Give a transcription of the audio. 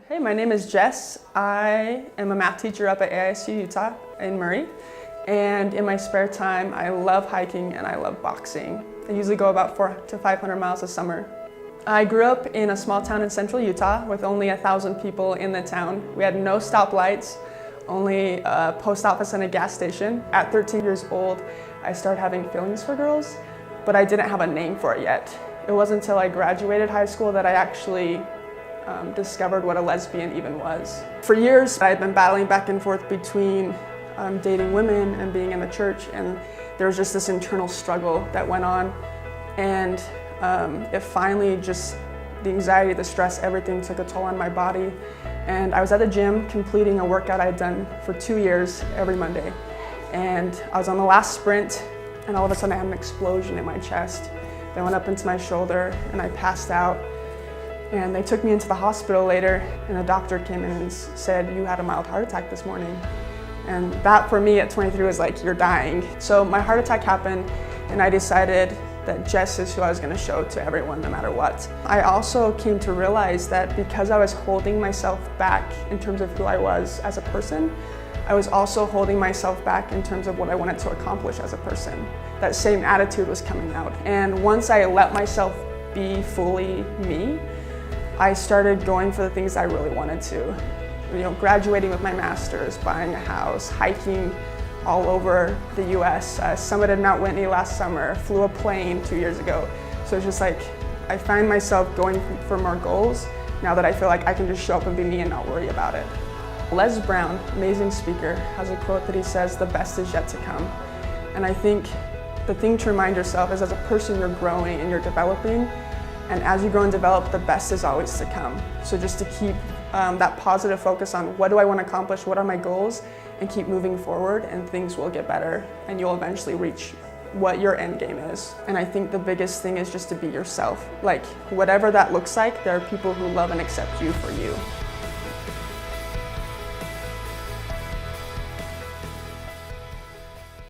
Hey, my name is Jess. I am a math teacher up at AISU Utah in Murray. And in my spare time, I love hiking and I love boxing. I usually go about 400 to 500 miles a summer. I grew up in a small town in central Utah with only 1,000 people in the town. We had no stoplights, only a post office and a gas station. At 13 years old, I started having feelings for girls, but I didn't have a name for it yet. It wasn't until I graduated high school that I actually discovered what a lesbian even was. For years, I'd been battling back and forth between dating women and being in the church, and there was just this internal struggle that went on. And it finally just, the anxiety, the stress, everything took a toll on my body. And I was at the gym completing a workout I'd done for 2 years every Monday. And I was on the last sprint, and all of a sudden I had an explosion in my chest that went up into my shoulder, and I passed out. And they took me into the hospital later, and a doctor came in and said, "You had a mild heart attack this morning." And that for me at 23 was like, you're dying. So my heart attack happened, and I decided that Jess is who I was going to show to everyone no matter what. I also came to realize that because I was holding myself back in terms of who I was as a person, I was also holding myself back in terms of what I wanted to accomplish as a person. That same attitude was coming out. And once I let myself be fully me, I started going for the things I really wanted to. Graduating with my master's, buying a house, hiking all over the US, summited Mount Whitney last summer, flew a plane 2 years ago. So it's just like, I find myself going for more goals now that I feel like I can just show up and be me and not worry about it. Les Brown, amazing speaker, has a quote that he says, "The best is yet to come." And I think the thing to remind yourself is as a person you're growing and you're developing, and as you grow and develop, the best is always to come. So just to keep that positive focus on what do I want to accomplish, what are my goals, and keep moving forward, and things will get better, and you'll eventually reach what your end game is. And I think the biggest thing is just to be yourself. Like, whatever that looks like, there are people who love and accept you for you.